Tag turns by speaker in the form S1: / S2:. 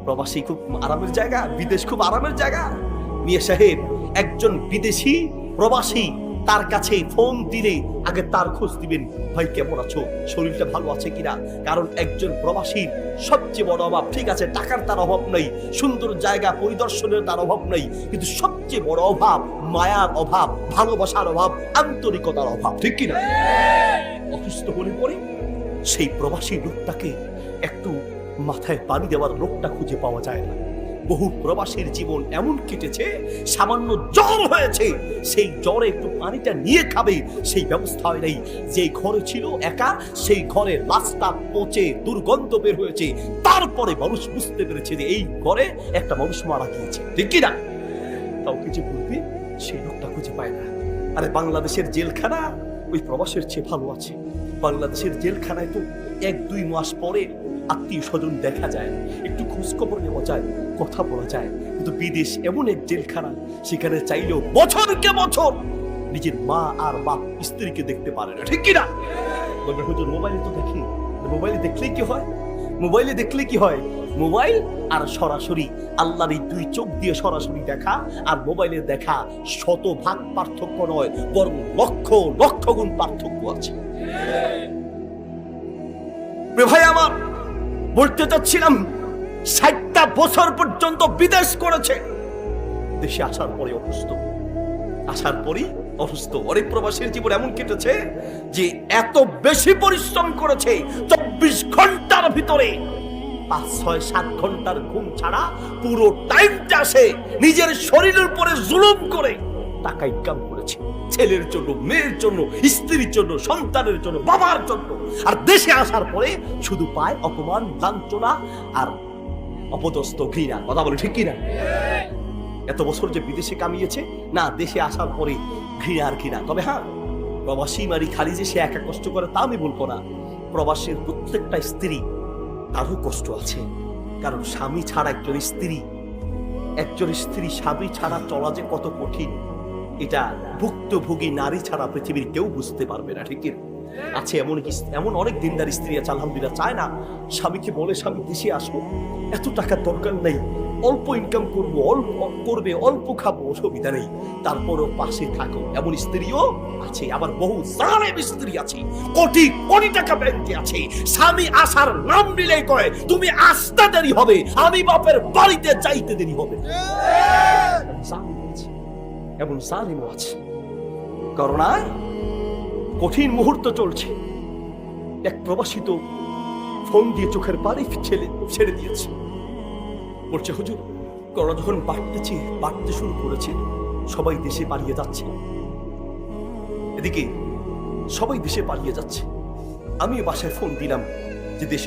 S1: প্রবাসী খুব আরামের জায়গা, বিদেশ খুব আরামের জায়গা। মিয়া সাহেব, একজন বিদেশি প্রবাসী তার কাছে ফোন দিলে আগে তার খোঁজ দিবেন, ভাই কেমন আছো, শরীরটা ভালো আছে কিনা। কারণ একজন প্রবাসীর সবচেয়ে বড় অভাব, ঠিক আছে টাকার তার অভাব নাই, সুন্দর জায়গা পরিদর্শনের তার অভাব নাই, কিন্তু সবচেয়ে বড় অভাব মায়ার অভাব, ভালোবাসার অভাব, আন্তরিকতার অভাব, ঠিক কিনা। অসুস্থ হলে পরে সেই প্রবাসী লোকটাকে একটু মাথায় পানি দেওয়ার লোকটা খুঁজে পাওয়া যায় না। বহু প্রবাসীর জীবন এমন কেটেছে, সামান্য জ্বর হয়েছে, সেই জ্বরে একটু পানিটা নিয়ে খাবে সেই ব্যবস্থা হয় নাই। যে ঘরে ছিল একা, সেই ঘরে লাশটা পচে দুর্গন্ধ বের হয়েছে। তারপরে মানুষ বুঝতে পেরেছে যে এই ঘরে একটা মানুষ মারা গিয়েছে, ঠিক কিনা। কাউকে যে বলবে সেই লোকটা খুঁজে পায় না। আরে বাংলাদেশের জেলখানা ওই প্রবাসের চেয়ে ভালো আছে। বাংলাদেশের জেলখানায় তো 1-2 মাস পরে আত্মীয় স্বজন দেখা যায়, একটু খোঁজখবর নেওয়া যায়, কথা বলা যায়। কিন্তু বিদেশ এমন এক জেলখানা, সেখানে চাইলেও বছরকে বছর নিজের মা আর বাপ স্ত্রীকে দেখতে পারে না, ঠিক কিনা। বলবে হুজুর মোবাইলে তো দেখি, মোবাইলে দেখলে কি হয়, মোবাইলে দেখলে কি হয়। মোবাইল আর সরাসরি আল্লাহর এই 2 চোখ দিয়ে সরাসরি দেখা আর মোবাইলে দেখা 100 ভাগ পার্থক্য নয়, বরং লক্ষ লক্ষ গুণ পার্থক্য আছে। ভাই আমার, বলতে চাচ্ছিলাম 60টা বছর পর্যন্ত বিদেশ করেছে, দেশে আসার পরে অসুস্থ, আসার পরেই অসুস্থ। অনেক প্রবাসীর জীবন এমন কেটেছে যে এত বেশি পরিশ্রম করেছে, 24 ঘন্টার ভিতরে 5, 6, 7 ঘন্টার ঘুম ছাড়া পুরো টাইমটা সে নিজের শরীরের উপরে জুলুম করে টাকা ইনকাম করেছে, ছেলের জন্য, মেয়ের জন্য, স্ত্রীর জন্য, সন্তানের জন্য, বাবার জন্য। আর দেশে আসার পরে শুধু পায় অপমান, লাঞ্ছনা আর অপদস্থ ঘৃণা। কথা বলে ঠিক কিনা। এত বছর যে বিদেশে কামিয়েছে না, দেশে আসার পরে ঘৃণা আর ঘৃণা। তবে হ্যাঁ, প্রবাসী মারি খালি যে সে একা কষ্ট করে তা আমি বলবো না। প্রবাসীর প্রত্যেকটা স্ত্রী তারও কষ্ট আছে, কারণ স্বামী ছাড়া একজন স্ত্রী স্বামী ছাড়া চলা যে কত কঠিন, এটা ভুক্তভোগী নারী ছাড়া পৃথিবীর কেউ বুঝতে পারবে না, ঠিক আছে। এমন অনেক দিনদার স্ত্রী আছে আলহামদুলিল্লাহ, চায় না স্বামীকে বলে স্বামী দেশে আসো, এত টাকার দরকার নেই, অল্প ইনকাম করবো, অল্প খাবো, অসুবিধা নেই, তারপরও পাশে থাকো, এমন স্ত্রীও আছে। আবার বহু জালেম স্ত্রী আছে, কোটি কোটি টাকা ব্যাংকে আছে, স্বামী আসার নাম নিলেই কয় তুমি আসতে দেরি হবে, আমি বাপের বাড়িতে যাইতে দেরি হবে। এমন জালেমও আছে। করোনায় কঠিন মুহূর্ত চলছে, এক প্রবাসী তো ফোন দিয়ে চোখের পানি ছেড়ে দিয়েছে, বলছে হুজুর করোনা যখন বাড়তে শুরু করেছে, সবাই দেশে পালিয়ে যাচ্ছে, এদিকে সবাই দেশে পালিয়ে যাচ্ছে, আমি বাসায় ফোন দিলাম যে দেশে